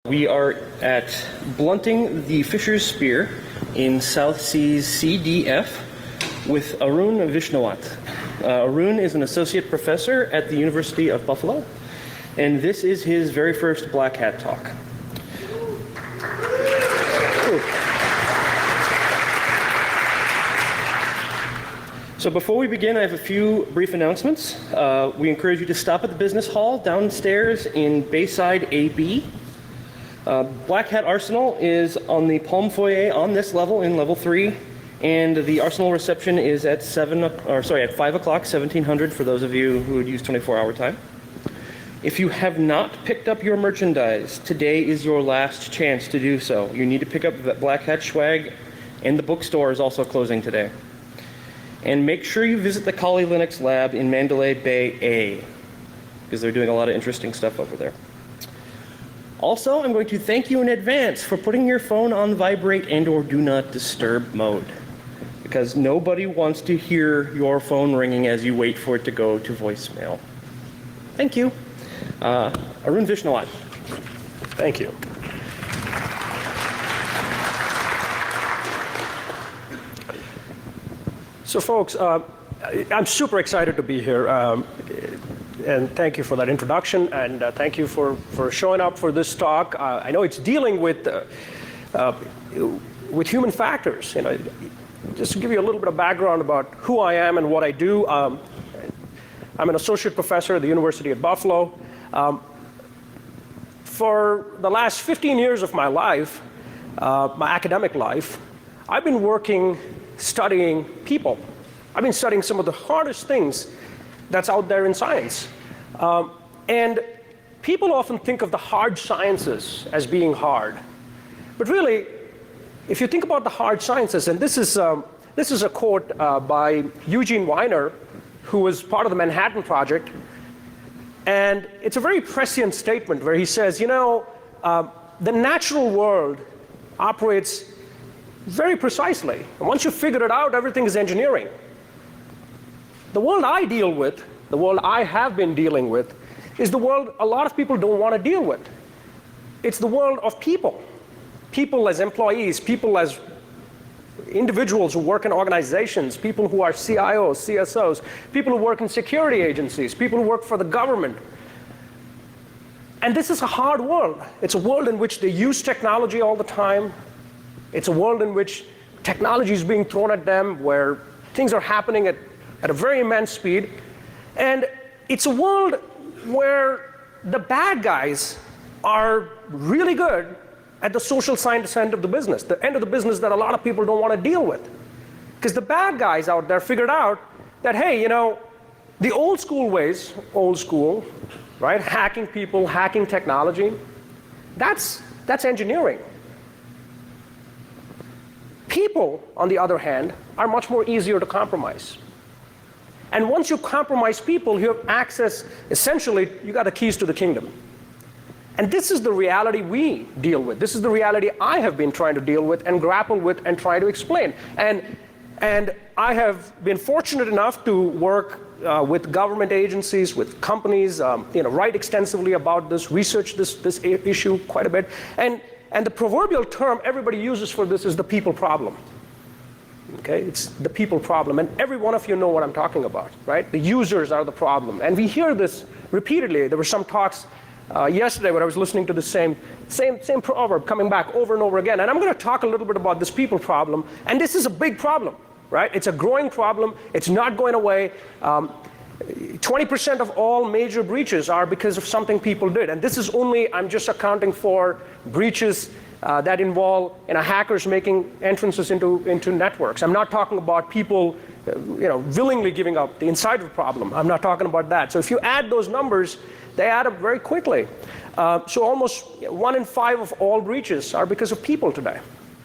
We are at blunting the Phisher's spear in South Seas CDF with Arun Vishnawat. Arun is an associate professor at the University of Buffalo, and this is his very first Black Hat talk. So before we begin, I have a few brief announcements. We encourage you to stop at the business hall downstairs in Bayside AB. Black Hat Arsenal is on the Palm Foyer on this level in level 3, and the Arsenal reception is at 5 o'clock, 1700 for those of you who would use 24-hour time. If you have not picked up your merchandise, today is your last chance to do so. You need to pick up the Black Hat swag, and the bookstore is also closing today. And make sure you visit the Kali Linux lab in Mandalay Bay A, because they're doing a lot of interesting stuff over there. Also, I'm going to thank you in advance for putting your phone on vibrate and or do not disturb mode, because nobody wants to hear your phone ringing as you wait for it to go to voicemail. Thank you. Arun Vishnawat. Thank you. So folks, I'm super excited to be here. And thank you for that introduction, and thank you for showing up for this talk. I know it's dealing with human factors. You know, just to give you a little bit of background about who I am and what I do. I'm an associate professor at the University of Buffalo. For the last 15 years of my life, my academic life, I've been studying people. I've been studying some of the hardest things that's out there in science. And people often think of the hard sciences as being hard. But really, if you think about the hard sciences, and this is a quote by Eugene Weiner, who was part of the Manhattan Project. And it's a very prescient statement where he says, you know, the natural world operates very precisely. And once you figure it out, everything is engineering. The world I deal with, the world I have been dealing with, is the world a lot of people don't want to deal with. It's the world of people. People as employees, people as individuals who work in organizations, people who are CIOs, CSOs, people who work in security agencies, people who work for the government. And this is a hard world. It's a world in which they use technology all the time. It's a world in which technology is being thrown at them, where things are happening at a very immense speed. And it's a world where the bad guys are really good at the social science end of the business, the end of the business that a lot of people don't want to deal with. Because the bad guys out there figured out that, hey, you know, the old school ways, right, hacking people, hacking technology, that's engineering. People, on the other hand, are much more easier to compromise. And once you compromise people, you have access, essentially, you got the keys to the kingdom. And this is the reality we deal with. This is the reality I have been trying to deal with and grapple with and try to explain. And I have been fortunate enough to work with government agencies, with companies, write extensively about this, research this issue quite a bit. And the proverbial term everybody uses for this is the people problem. Okay, it's the people problem, and every one of you know what I'm talking about, right? The users are the problem, and we hear this repeatedly. There were some talks yesterday when I was listening to the same proverb coming back over and over again, and I'm going to talk a little bit about this people problem, and this is a big problem, right? It's a growing problem. It's not going away. 20% of all major breaches are because of something people did, and this is only, I'm just accounting for breaches that involve hackers making entrances into networks. I'm not talking about people willingly giving up the insider problem. I'm not talking about that. So if you add those numbers, they add up very quickly. So almost 1 in 5 of all breaches are because of people today,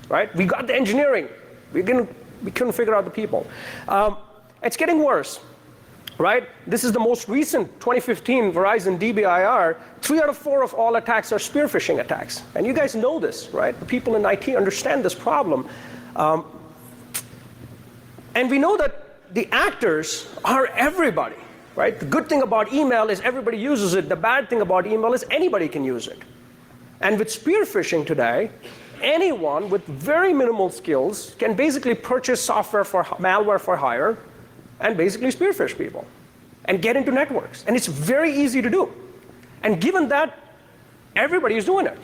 right? We got the engineering. We couldn't figure out the people. It's getting worse. Right? This is the most recent 2015 Verizon DBIR. 3 out of 4 of all attacks are spear phishing attacks. And you guys know this, right? The people in IT understand this problem. And we know that the actors are everybody, right? The good thing about email is everybody uses it. The bad thing about email is anybody can use it. And with spear phishing today, anyone with very minimal skills can basically purchase software for malware for hire and basically spear phish people and get into networks. And it's very easy to do. And given that, everybody is doing it.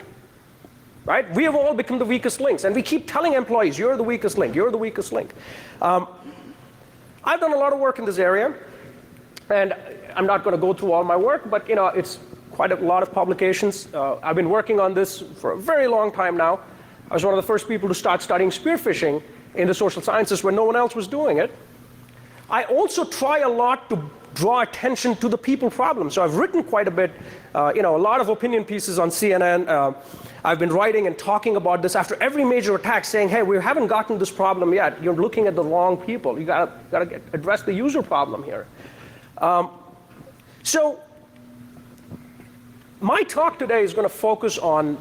Right? We have all become the weakest links, and we keep telling employees, you're the weakest link, you're the weakest link. I've done a lot of work in this area, and I'm not going to go through all my work, but it's quite a lot of publications. I've been working on this for a very long time now. I was one of the first people to start studying spear phishing in the social sciences when no one else was doing it. I also try a lot to draw attention to the people problem. So I've written quite a bit, a lot of opinion pieces on CNN. I've been writing and talking about this after every major attack, saying, hey, we haven't gotten this problem yet. You're looking at the wrong people. You gotta address the user problem here. So my talk today is going to focus on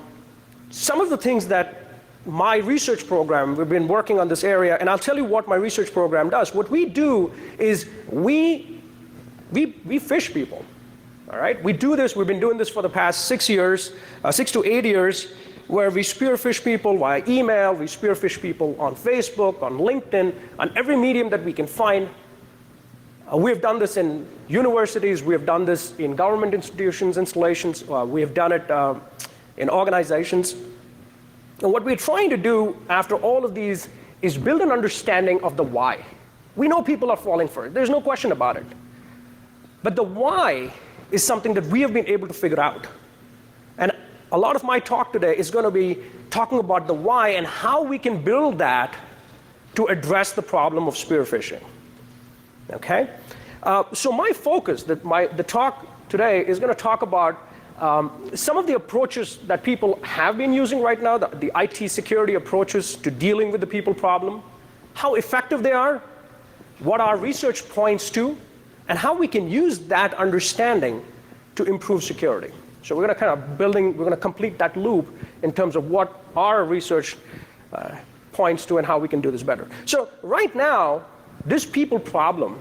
some of the things that my research program, we've been working on this area, and I'll tell you what my research program does. What we do is we phish people. All right? We do this, we've been doing this for the past 6 to 8 years, where we spear phish people via email, we spear phish people on Facebook, on LinkedIn, on every medium that we can find. We have done this in universities, we have done this in government institutions, installations, we have done it in organizations. And what we're trying to do after all of these is build an understanding of the why. We know people are falling for it, there's no question about it. But the why is something that we have been able to figure out. And a lot of my talk today is going to be talking about the why and how we can build that to address the problem of spear phishing. Okay? So my focus, the talk today is going to talk about some of the approaches that people have been using right now, the IT security approaches to dealing with the people problem, how effective they are, what our research points to, and how we can use that understanding to improve security. So we're going to we're going to complete that loop in terms of what our research points to and how we can do this better. So right now, this people problem,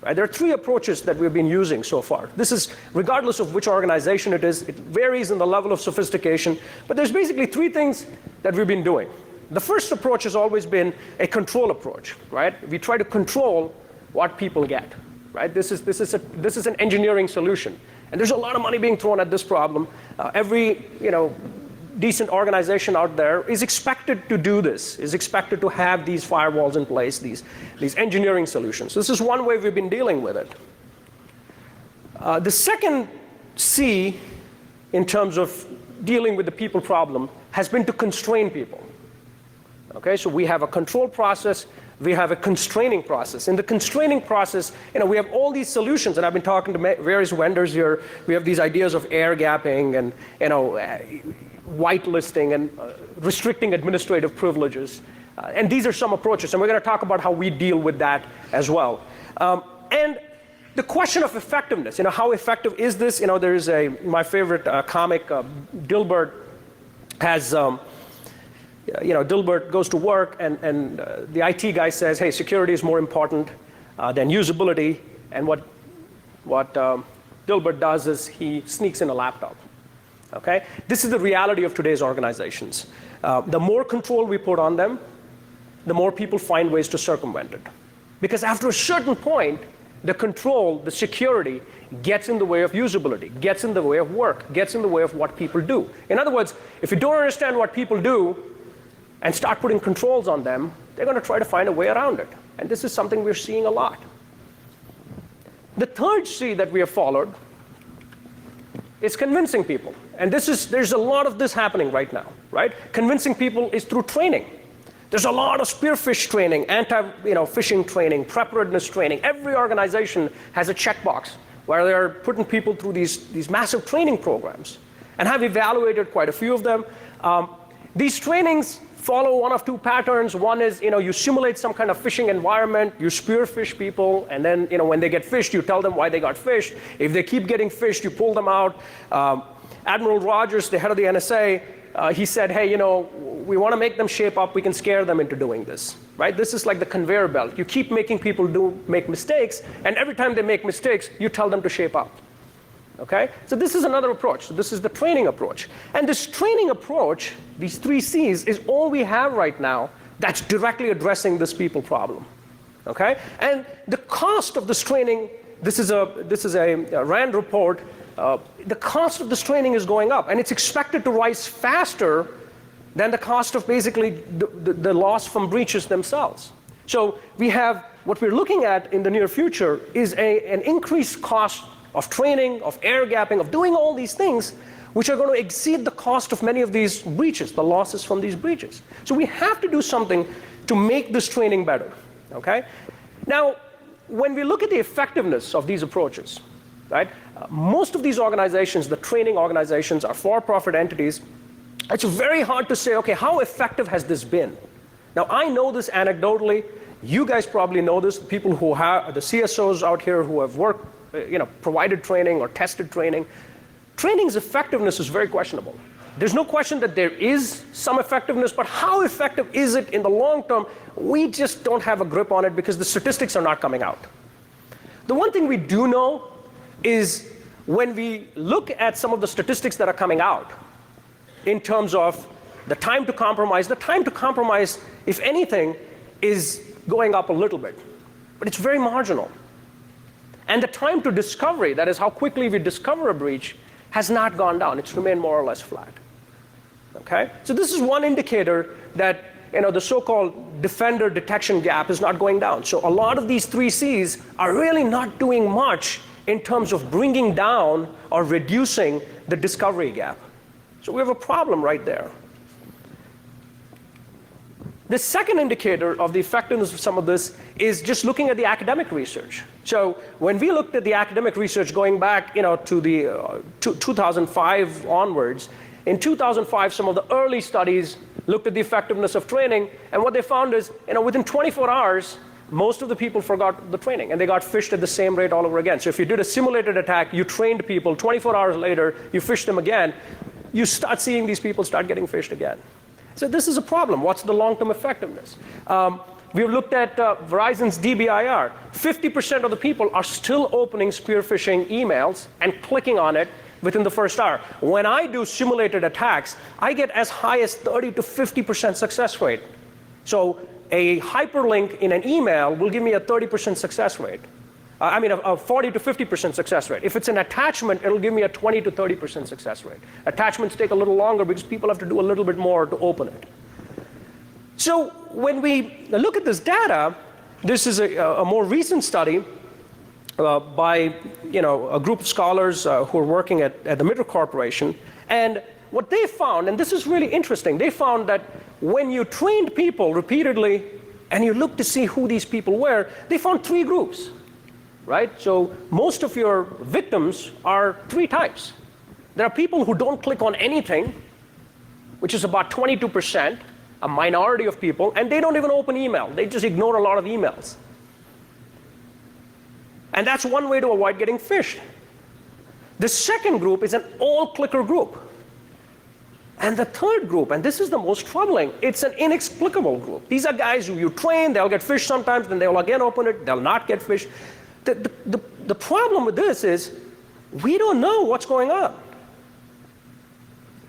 right, there are 3 approaches that we've been using so far. This is regardless of which organization it is, it varies in the level of sophistication, but there's basically 3 things that we've been doing. The first approach has always been a control approach, right? We try to control what people get. Right? This is an engineering solution, and there's a lot of money being thrown at this problem. Every decent organization out there is expected to do this, is expected to have these firewalls in place, these engineering solutions. This is one way we've been dealing with it. The second C, in terms of dealing with the people problem, has been to constrain people. Okay, so we have a control process. We have a constraining process. In the constraining process, we have all these solutions, and I've been talking to various vendors here. We have these ideas of air gapping and whitelisting and restricting administrative privileges. And these are some approaches, and we're going to talk about how we deal with that as well. And the question of effectiveness, how effective is this? There's my favorite comic, Dilbert has. Dilbert goes to work, and the IT guy says, hey, security is more important than usability. And what Dilbert does is he sneaks in a laptop. Okay? This is the reality of today's organizations. The more control we put on them, the more people find ways to circumvent it. Because after a certain point, the control, the security, gets in the way of usability, gets in the way of work, gets in the way of what people do. In other words, if you don't understand what people do, and start putting controls on them, they're going to try to find a way around it. And this is something we're seeing a lot. The third C that we have followed is convincing people. And there's a lot of this happening right now, right? Convincing people is through training. There's a lot of spear phish training, anti-phishing training, preparedness training. Every organization has a checkbox where they're putting people through these massive training programs. And I've evaluated quite a few of them. These trainings follow one of 2 patterns. One is, you simulate some kind of phishing environment, you spear phish people, and then, when they get phished, you tell them why they got phished. If they keep getting phished, you pull them out. Admiral Rogers, the head of the NSA, he said, hey, we want to make them shape up, we can scare them into doing this, right? This is like the conveyor belt. You keep making people make mistakes, and every time they make mistakes, you tell them to shape up. Okay? So this is another approach. So this is the training approach. And this training approach, these 3 C's, is all we have right now that's directly addressing this people problem. Okay? And the cost of this training, this is a RAND report, the cost of this training is going up, and it's expected to rise faster than the cost of basically the loss from breaches themselves. So we have, what we're looking at in the near future is an increased cost of training, of air gapping, of doing all these things, which are going to exceed the cost of many of these breaches, the losses from these breaches. So we have to do something to make this training better. Okay? Now, when we look at the effectiveness of these approaches, right, most of these organizations, the training organizations, are for-profit entities. It's very hard to say, okay, how effective has this been? Now, I know this anecdotally. You guys probably know this. People who have the CSOs out here who have worked, provided training or tested training. Training's effectiveness is very questionable. There's no question that there is some effectiveness, but how effective is it in the long term? We just don't have a grip on it because the statistics are not coming out. The one thing we do know is when we look at some of the statistics that are coming out in terms of the time to compromise, if anything, is going up a little bit, but it's very marginal. And the time to discovery, that is how quickly we discover a breach, has not gone down. It's remained more or less flat. Okay? So this is one indicator that the so-called defender detection gap is not going down. So a lot of these 3 C's are really not doing much in terms of bringing down or reducing the discovery gap. So we have a problem right there. The second indicator of the effectiveness of some of this is just looking at the academic research. So when we looked at the academic research going back to the 2005 onwards, in 2005 some of the early studies looked at the effectiveness of training, and what they found is within 24 hours most of the people forgot the training and they got phished at the same rate all over again. So if you did a simulated attack, you trained people, 24 hours later you phished them again, you start seeing these people start getting phished again. So this is a problem. What's the long-term effectiveness? We've looked at Verizon's DBIR. 50% of the people are still opening spear phishing emails and clicking on it within the first hour. When I do simulated attacks, I get as high as 30 to 50% success rate. So a hyperlink in an email will give me a 30% success rate. A 40 to 50% success rate. If it's an attachment, it'll give me a 20 to 30% success rate. Attachments take a little longer because people have to do a little bit more to open it. So when we look at this data, this is a more recent study by a group of scholars who are working at the Mitter Corporation. And what they found, and this is really interesting, they found that when you trained people repeatedly and you looked to see who these people were, they found 3 groups. Right? So most of your victims are 3 types. There are people who don't click on anything, which is about 22%, a minority of people, and they don't even open email. They just ignore a lot of emails. And that's one way to avoid getting phished. The second group is an all-clicker group. And the third group, and this is the most troubling, it's an inexplicable group. These are guys who you train, they'll get phished sometimes, then they'll again open it, they'll not get phished. The problem with this is we don't know what's going on.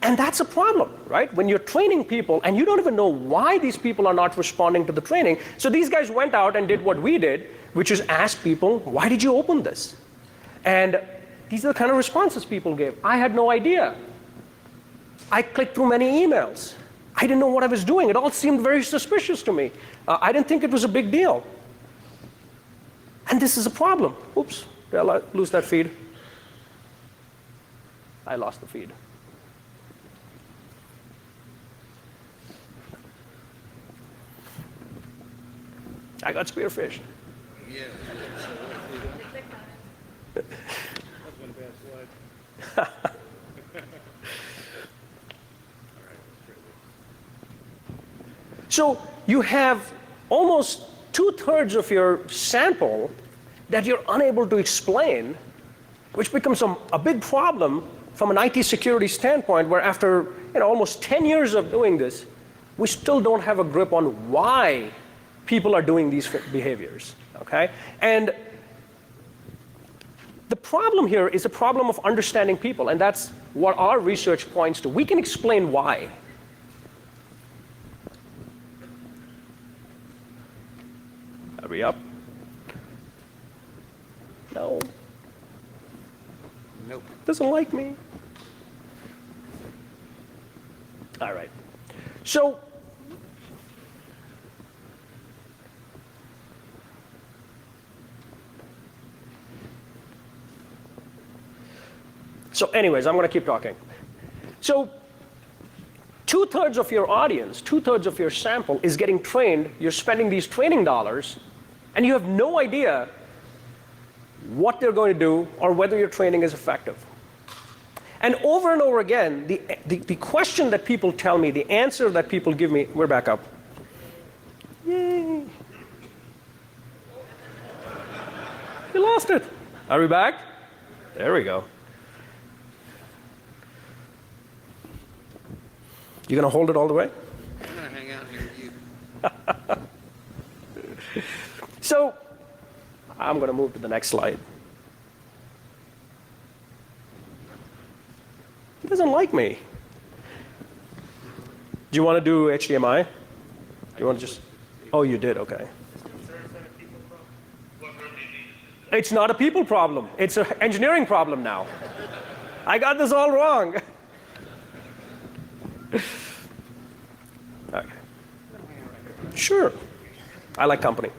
And that's a problem, right? When you're training people and you don't even know why these people are not responding to the training. So these guys went out and did what we did, which is ask people, why did you open this? And these are the kind of responses people gave. I had no idea. I clicked through many emails. I didn't know what I was doing. It all seemed very suspicious to me. I didn't think it was a big deal. And this is a problem. Oops, did I lose that feed? I lost the feed. I got spearphished. Yeah. That's one bad slide. So you have almost 2/3 of your sample that you're unable to explain, which becomes a big problem from an IT security standpoint, where after almost 10 years of doing this, we still don't have a grip on why people are doing these behaviors. Okay? And The problem here is a problem of understanding people, and that's what our research points to. We can explain why. Hurry up. No. Nope. Doesn't like me. All right. So anyways, I'm going to keep talking. So 2/3 of your audience, 2/3 of your sample is getting trained. You're spending these training dollars, and you have no idea what they're going to do or whether your training is effective. And over again, the question that people tell me, the answer that people give me, we're back up. Yay. You lost it. Are we back? There we go. You gonna hold it all the way? I'm gonna hang out here with you. So, I'm gonna move to the next slide. He doesn't like me. Do you want to do HDMI? Do you want to just? Oh, you did. Okay. It's not a people problem. It's an engineering problem now. I got this all wrong. Okay. Sure. I like company.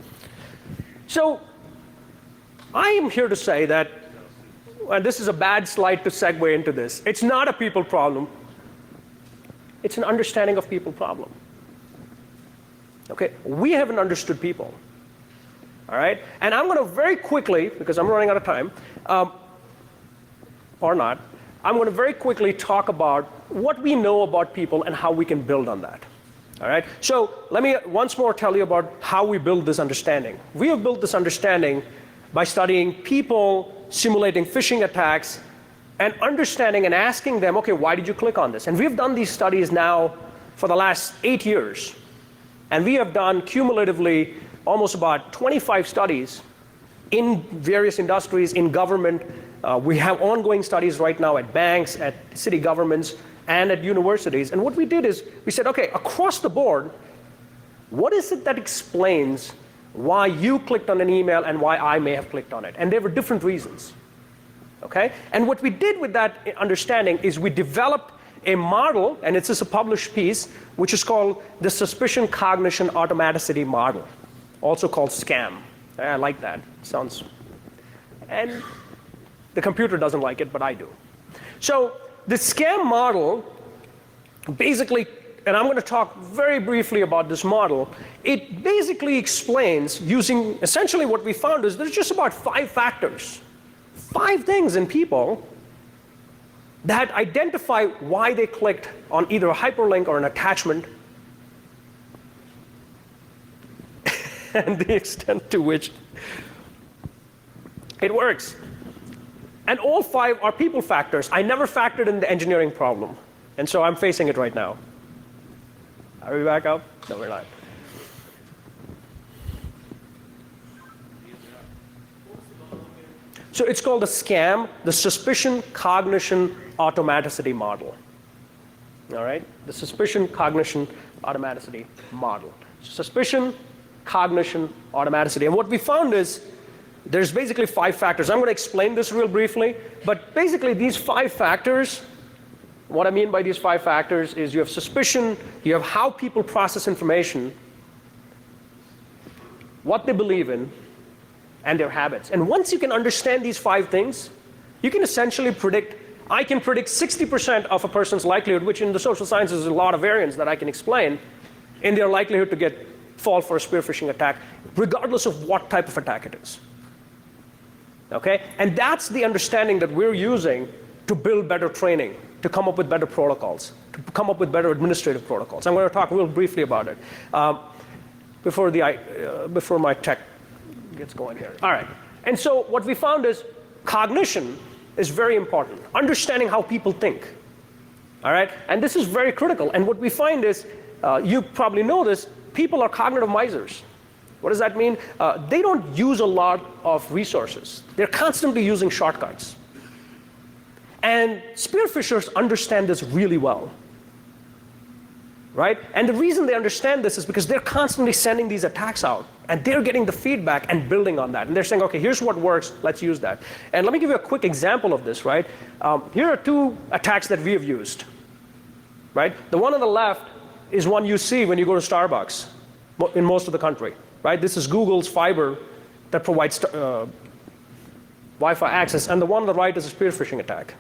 So, I am here to say that, and this is a bad slide to segue into this, it's not a people problem. It's an understanding of people problem. Okay? We haven't understood people. All right? And I'm going to very quickly, because I'm running out of time, or not, I'm going to very quickly talk about what we know about people and how we can build on that. All right? So let me once more tell you about how we build this understanding. We have built this understanding by studying people, simulating phishing attacks, and understanding and asking them, okay, why did you click on this? And we've done these studies now for the last 8 years. And we have done cumulatively almost about 25 studies in various industries, in government. We have ongoing studies right now at banks, at city governments, and at universities. And what we did is we said, okay, across the board, what is it that explains why you clicked on an email and why I may have clicked on it? And there were different reasons. Okay? And what we did with that understanding is we developed a model, and it's just a published piece, which is called the Suspicion Cognition Automaticity Model, also called SCAM. I like that. Sounds. And the computer doesn't like it, but I do. So the SCAM model basically, and I'm going to talk very briefly about this model, it basically explains, using essentially what we found is there's just about 5 factors, 5 things in people that identify why they clicked on either a hyperlink or an attachment and the extent to which it works. And all 5 are people factors. I never factored in the engineering problem, and so I'm facing it right now. Are we back up? No, we're not. So it's called the SCAM, the Suspicion Cognition Automaticity Model. All right? The Suspicion Cognition Automaticity Model. Suspicion, cognition, automaticity. And what we found is there's basically 5 factors. I'm going to explain this real briefly, but basically these 5 factors, what I mean by these 5 factors is you have suspicion, you have how people process information, what they believe in, and their habits. And once you can understand these 5 things, you can essentially predict, I can predict 60% of a person's likelihood, which in the social sciences is a lot of variance that I can explain, in their likelihood to fall for a spear phishing attack, regardless of what type of attack it is. Okay? And that's the understanding that we're using to build better training, to come up with better protocols, to come up with better administrative protocols. I'm going to talk real briefly about it before my tech gets going here. All right. And so what we found is cognition is very important. Understanding how people think. All right? And this is very critical. And what we find is, you probably know this, people are cognitive misers. What does that mean? They don't use a lot of resources. They're constantly using shortcuts. And spear phishers understand this really well. Right? And the reason they understand this is because they're constantly sending these attacks out, and they're getting the feedback and building on that. And they're saying, okay, here's what works, let's use that. And let me give you a quick example of this, right? Here are two attacks that we have used, right? The one on the left is one you see when you go to Starbucks in most of the country, right? This is Google's fiber that provides Wi-Fi access, and the one on the right is a spear phishing attack,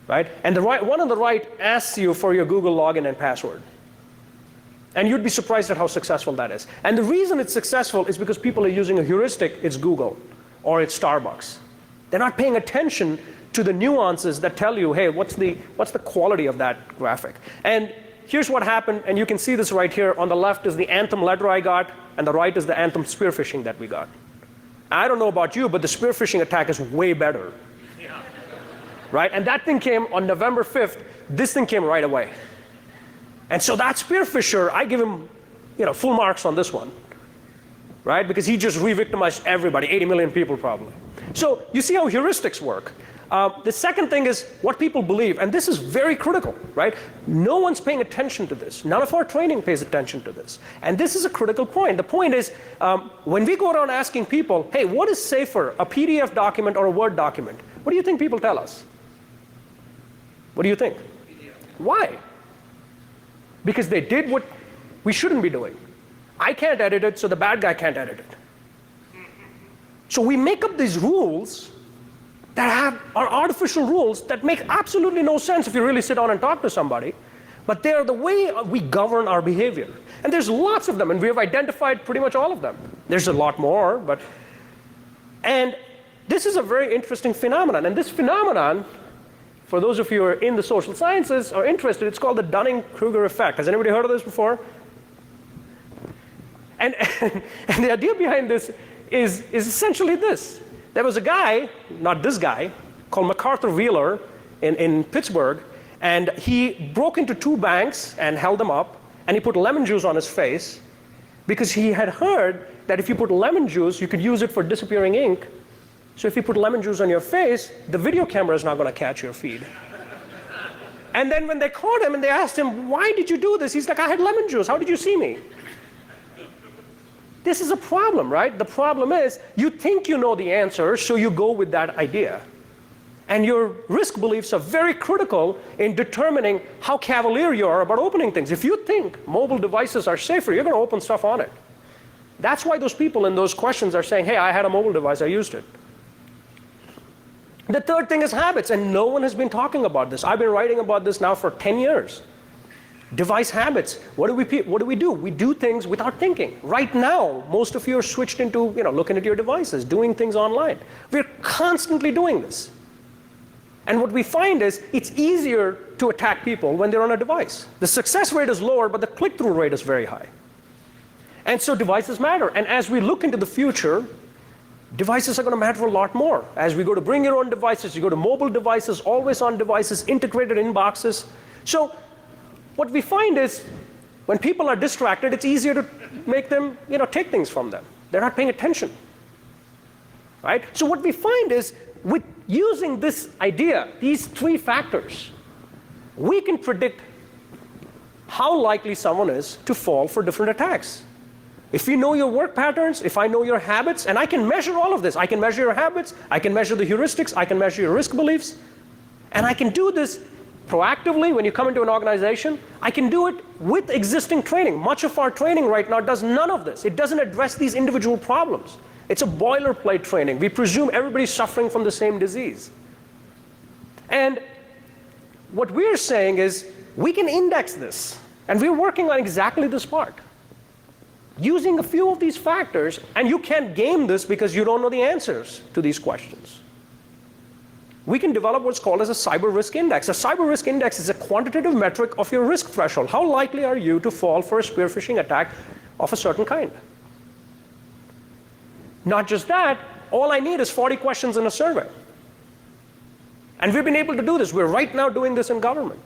right? And the one on the right asks you for your Google login and password. And you'd be surprised at how successful that is. And the reason it's successful is because people are using a heuristic. It's Google or it's Starbucks. They're not paying attention to the nuances that tell you, hey, what's the quality of that graphic? And here's what happened, and you can see this right here. On the left is the Anthem letter I got, and the right is the Anthem spear phishing that we got. I don't know about you, but the spear phishing attack is way better. Yeah. Right? And that thing came on November 5th. This thing came right away. And so that spear phisher, I give him, full marks on this one, right? Because he just re-victimized everybody, 80 million people probably. So you see how heuristics work. The second thing is what people believe, and this is very critical, right? No one's paying attention to this. None of our training pays attention to this. And this is a critical point. The point is, when we go around asking people, hey, what is safer, a PDF document or a Word document? What do you think people tell us? What do you think? PDF. Why? Because they did what we shouldn't be doing. I can't edit it, so the bad guy can't edit it. So we make up these rules that are artificial rules that make absolutely no sense if you really sit down and talk to somebody. But they are the way we govern our behavior. And there's lots of them, and we have identified pretty much all of them. There's a lot more, and this is a very interesting phenomenon. And this phenomenon, for those of you who are in the social sciences or interested, it's called the Dunning-Kruger effect. Has anybody heard of this before? And the idea behind this is essentially this. There was a guy, not this guy, called MacArthur Wheeler in Pittsburgh, and he broke into two banks and held them up, and he put lemon juice on his face because he had heard that if you put lemon juice, you could use it for disappearing ink. So if you put lemon juice on your face, the video camera is not going to catch your feed. And then when they caught him and they asked him, why did you do this? He's like, I had lemon juice. How did you see me? This is a problem, right? The problem is you think you know the answer, so you go with that idea. And your risk beliefs are very critical in determining how cavalier you are about opening things. If you think mobile devices are safer, you're going to open stuff on it. That's why those people in those questions are saying, hey, I had a mobile device, I used it. The third thing is habits, and no one has been talking about this. I've been writing about this now for 10 years. Device habits. What do we do? We do things without thinking. Right now, most of you are switched into looking at your devices, doing things online. We're constantly doing this. And what we find is it's easier to attack people when they're on a device. The success rate is lower, but the click-through rate is very high. And so devices matter. And as we look into the future, devices are going to matter a lot more. As we go to bring your own devices, you go to mobile devices, always-on devices, integrated inboxes. So what we find is when people are distracted, it's easier to make them, take things from them. They're not paying attention, right? So what we find is with using this idea, these three factors, we can predict how likely someone is to fall for different attacks. If we know your work patterns, if I know your habits, and I can measure all of this. I can measure your habits, I can measure the heuristics, I can measure your risk beliefs, and I can do this proactively when you come into an organization. I can do it with existing training. Much of our training right now does none of this. It doesn't address these individual problems. It's a boilerplate training. We presume everybody's suffering from the same disease. And what we're saying is we can index this, and we're working on exactly this part. Using a few of these factors, and you can't game this because you don't know the answers to these questions. We can develop what's called as a cyber risk index. A cyber risk index is a quantitative metric of your risk threshold. How likely are you to fall for a spear phishing attack of a certain kind? Not just that, all I need is 40 questions in a survey. And we've been able to do this. We're right now doing this in government.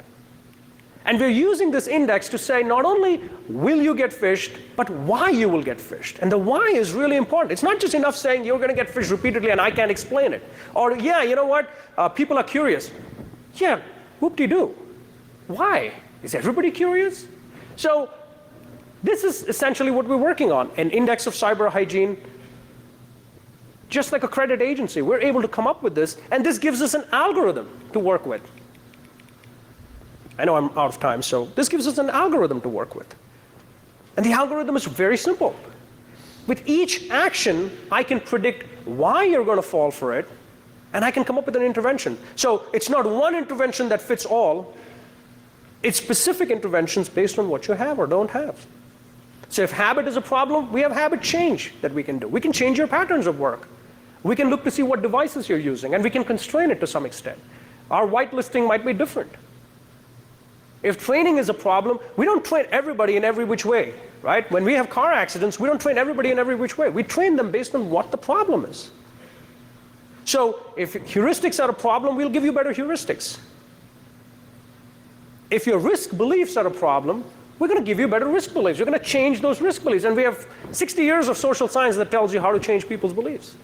And we're using this index to say not only will you get fished, but why you will get fished. And the why is really important. It's not just enough saying you're going to get fished repeatedly and I can't explain it. Or, yeah, you know what? People are curious. Yeah, whoop-de-doo. Why? Is everybody curious? So this is essentially what we're working on, an index of cyber hygiene. Just like a credit agency, we're able to come up with this, and this gives us an algorithm to work with. I know I'm out of time, so this gives us an algorithm to work with. And the algorithm is very simple. With each action, I can predict why you're going to fall for it, and I can come up with an intervention. So it's not one intervention that fits all. It's specific interventions based on what you have or don't have. So if habit is a problem, we have habit change that we can do. We can change your patterns of work. We can look to see what devices you're using, and we can constrain it to some extent. Our whitelisting might be different. If training is a problem, we don't train everybody in every which way, right? When we have car accidents, we don't train everybody in every which way. We train them based on what the problem is. So if heuristics are a problem, we'll give you better heuristics. If your risk beliefs are a problem, we're going to give you better risk beliefs. We're going to change those risk beliefs. And we have 60 years of social science that tells you how to change people's beliefs.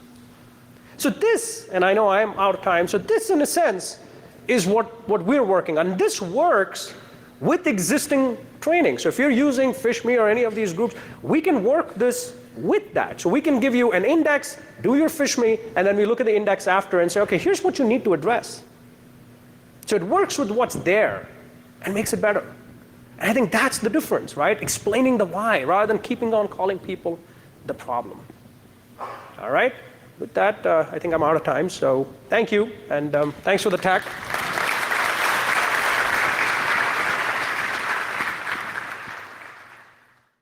So this, and I know I am out of time, so this in a sense is what we're working on. This works with existing training. So if you're using PhishMe or any of these groups, we can work this with that. So we can give you an index, do your PhishMe, and then we look at the index after and say, okay, here's what you need to address. So it works with what's there and makes it better. And I think that's the difference, right? Explaining the why rather than keeping on calling people the problem. All right? With that, I think I'm out of time. So thank you, and thanks for the talk.